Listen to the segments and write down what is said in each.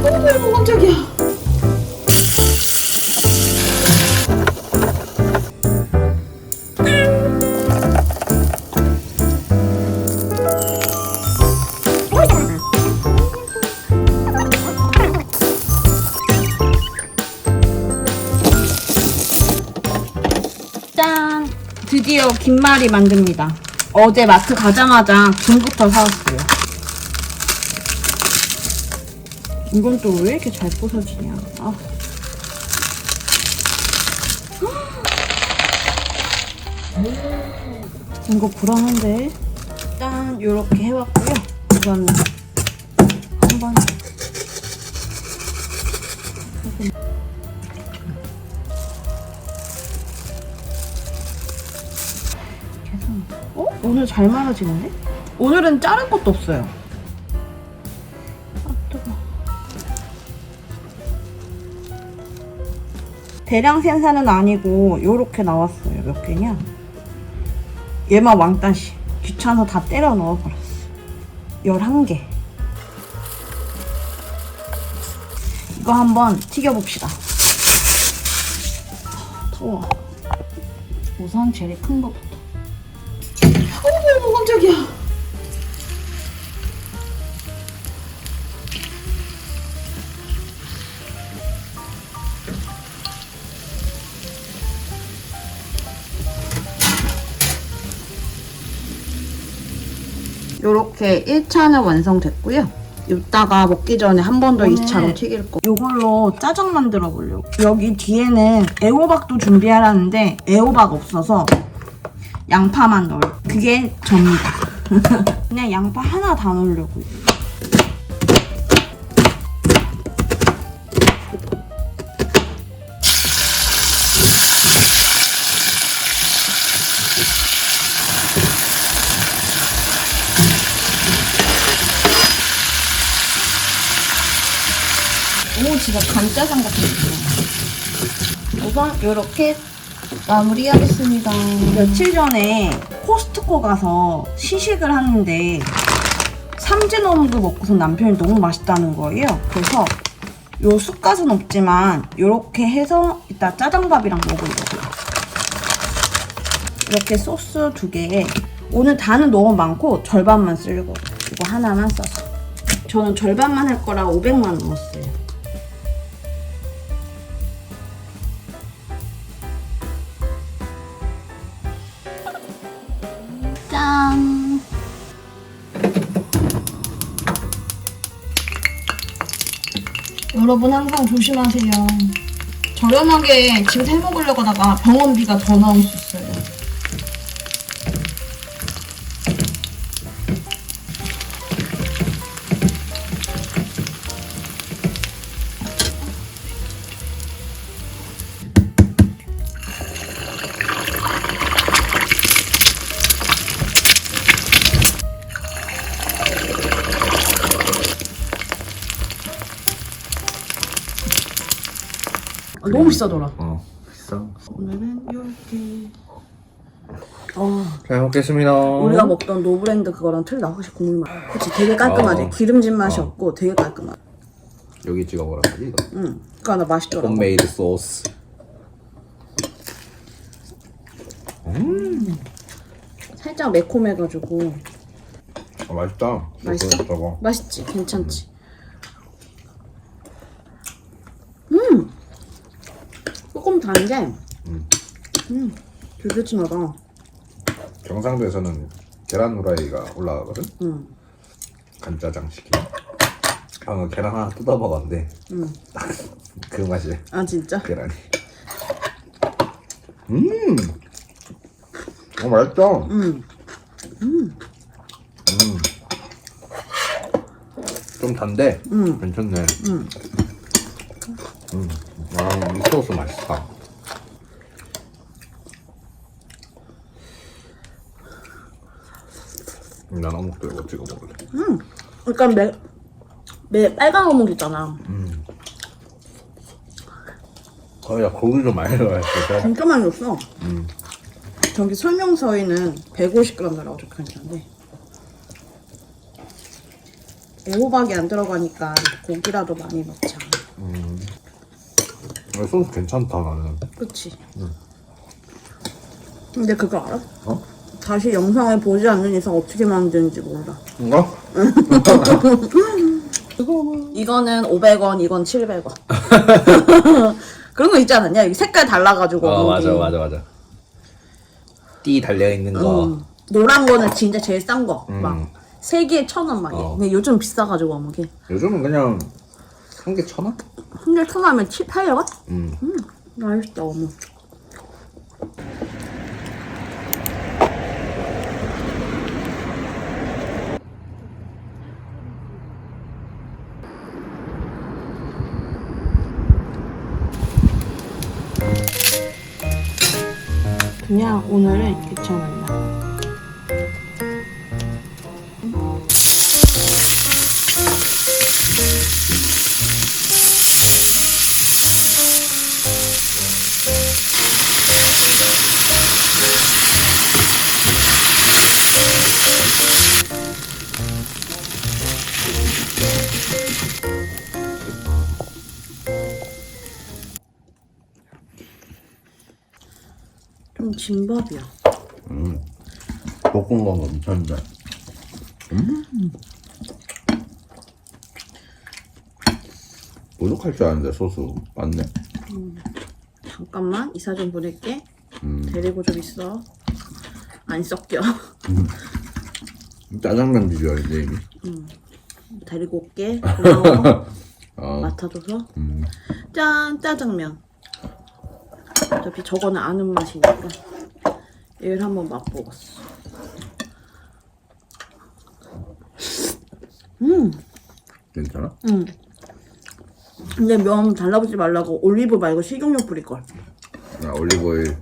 어머, 깜짝이야. 짠! 드디어 김말이 만듭니다. 어제 마트 가자마자 김부터 사왔어요. 이건 또 왜 이렇게 잘 부서지냐. 아. 이거 불안한데. 일단 요렇게 해왔고요. 이건 한번 오늘 잘 말아지는데? 오늘은 자른 것도 없어요. 아, 뜨거워. 대량 생산은 아니고 요렇게 나왔어요. 몇 개냐? 얘만 왕따시. 귀찮아서 다 때려 넣어버렸어. 11개. 이거 한번 튀겨봅시다. 더워. 우선 제일 큰 거부터. 어머, 깜짝이야. 요렇게 1차는 완성됐고요. 이따가 먹기 전에 한 번 더 2차로 튀길 거. 이걸로 짜장 만들어 보려고. 여기 뒤에는 애호박도 준비하라는데 애호박 없어서 양파만 넣어요. 그게 접니다. 그냥 양파 하나 다 넣으려고. 오, 진짜 간짜장 같은 거. 우선 이렇게 마무리하겠습니다. 며칠 전에 코스트코 가서 시식을 하는데 삼진원도 먹고서 남편이 너무 맛있다는 거예요. 그래서 요 쑥갓은 없지만 이렇게 해서 이따 짜장밥이랑 먹으려고요. 이렇게 소스 2개에 오늘 다는 너무 많고 절반만 쓰려고. 이거 하나만 써서. 저는 절반만 할 거라 500만 넣었어요. 짠! 여러분 항상 조심하세요. 저렴하게 집에서 해먹으려고 하다가 병원비가 더 나올 수 있어요. 너무 비싸더라. 비싸. 오늘은 이렇게. 잘 먹겠습니다. 우리가 먹던 노브랜드 그거랑 틀리다. 확실히 국물 맛. 그치, 되게 깔끔하지. 기름진 맛이 없고 되게 깔끔하지. 여기 찍어보라 하지 이거. 응. 그거 나 맛있더라고. 홈메이드 소스. 살짝 매콤해가지고. 맛있다. 맛있어? 저거. 맛있지? 괜찮지? 조금 단데 되게 진하다. 경상도에서는 계란 후라이가 올라가거든. 간짜장 시키면. 계란 하나 뜯어 먹었는데 딱 그 맛이야. 아 진짜? 계란이. 맛있다. 좀 단데 괜찮네. 이 소스 맛있다. 난 어묵도 이거 찍어 먹을래. 그러니까 빨간 어묵 있잖아. 거의 다 고기 좀 많이 들어갔어. 진짜 많이 넣었어. 저기 설명서에는 150g이라고 적혀있는데 애호박이 안 들어가니까 고기라도 많이 넣자. 소스 괜찮다 나는. 그치? 근데 그거 알아? 어? 다시 영상을 보지 않는 이상 어떻게 만드는지 몰라. 이거? 이거는 500원, 이건 700원. 그런 거 있지 않았냐? 여기 색깔 달라가지고. 맞아. 띠 달려 있는 거. 노란 거는 진짜 제일 싼 거. 막 3개에 1,000원 막. 근데 요즘 비싸가지고 어묵이. 요즘은 그냥 한 개 1,000원? 한 개 1,000원 800원? 맛있다 어묵. 그냥 오늘은 귀찮았나. 좀 진밥이야. 볶은 건 괜찮은데. 부족할 줄 알았는데 소스 맞네. 잠깐만 이사 좀 보낼게. 데리고 좀 있어. 안 섞여. 짜장면 비주얼인데 이미. 데리고 올게. 고마워. 어. 맡아줘서. 짠 짜장면. 어차피 저거는 아는 맛이니까 얘를 한번 맛보겠어. 괜찮아? 근데 면 달라붙지 말라고 올리브 말고 식용유 뿌릴걸. 아, 올리브오일.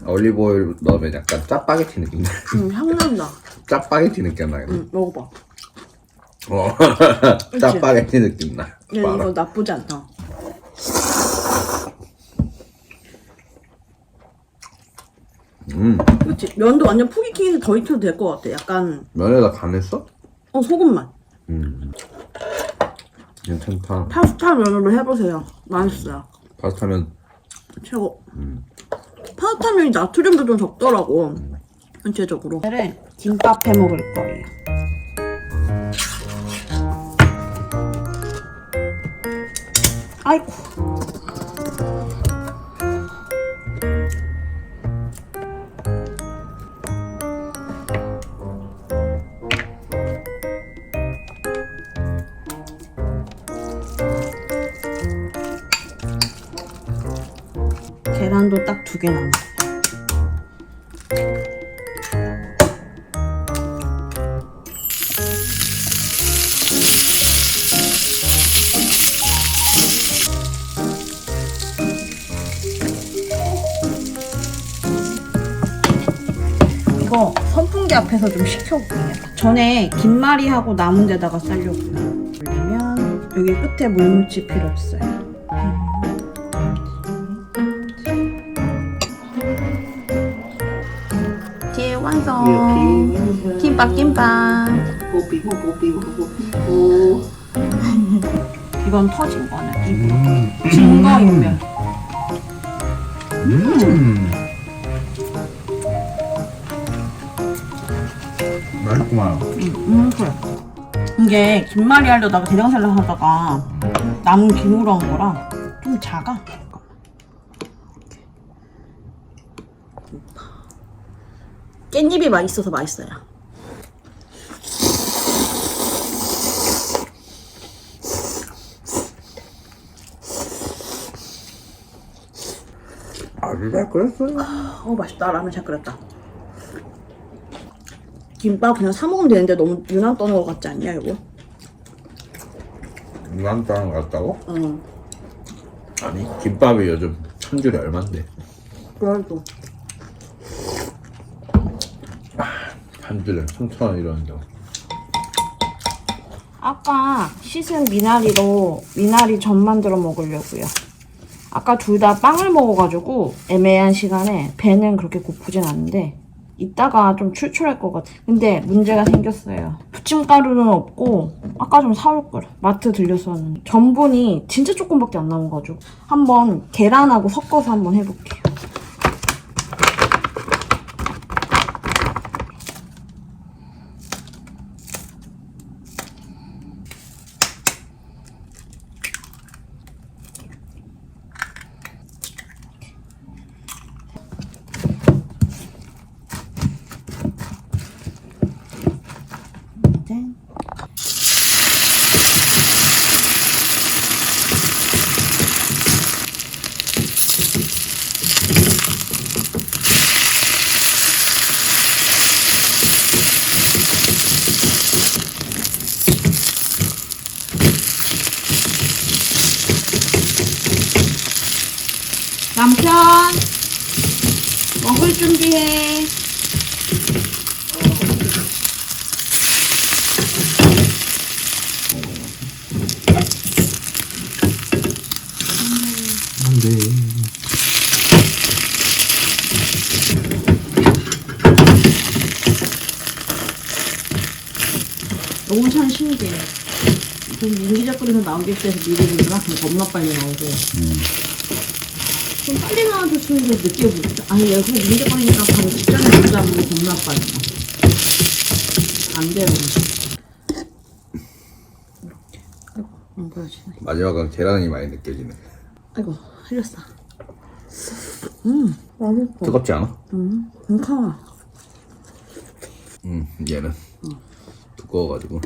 올리브오일 넣으면 약간 짜파게티 느낌 나. 향 난다. 짜파게티 느낌 나겠네. 먹어봐. 짜파게티 느낌 나. 근데 이거 나쁘지 않다. 그치? 면도 완전 푹 익히기 더 익혀도 될 것 같아. 약간 면에다 간했어? 소금만. 괜찮다. 파스타 면으로 해보세요. 맛있어요. 파스타면 최고. 파스타 면이 나트륨도 좀 적더라고. 전체적으로. 오늘은 김밥 해 먹을 거예요. 아이고. 계란도 딱 2개 남았어. 이거 선풍기 앞에서 좀 식혀볼게요. 전에 김말이하고 남은 데다가 쌀려고요. 올리면 여기 끝에 물 묻힐 필요 없어요. 완성. 김밥. 이건 터진 거네. 입으로. 증거인멸. 맛있구만. 그래. 이게 김말이 하려다가 대장살라 하다가 남은 김으로 한 거라 좀 작아. 깻잎이 맛있어서 맛있어요. 아주 잘 끓였어요. 맛있다. 라면 잘 끓였다. 김밥 그냥 사 먹으면 되는데 너무 유난 떠는 것 같지 않냐 이거? 유난 떠는 것 같다고? 응. 아니 김밥이 요즘 1,000줄에 얼만데? 그래도 한 줄에 3,000원 이러는데. 아까 씻은 미나리로 미나리 전 만들어 먹으려고요. 아까 둘 다 빵을 먹어가지고 애매한 시간에 배는 그렇게 고프진 않은데 이따가 좀 출출할 것 같아. 근데 문제가 생겼어요. 부침가루는 없고 아까 좀 사올 걸. 마트 들려서 왔는데 전분이 진짜 조금밖에 안 남아가지고 한번 계란하고 섞어서 한번 해볼게요. 짠. 남편 먹을 준비해. 안돼. 너무 참 신기해. 인기작거리에서 나오기 시작해서 미리 보니까 겁나 빨리 나오고. 좀 빨리 나와줬으면 좀 늦게 보자. 아니 여기 인기작거리니까 바로 직전에 보자 보고 겁나 빨리 나. 안 돼요. 안 보여지네. 마지막은 계란이 많이 느껴지네. 아이고 흘렸어. 맛있어. 뜨겁지 않아? 괜찮아. 얘는 두꺼워가지고.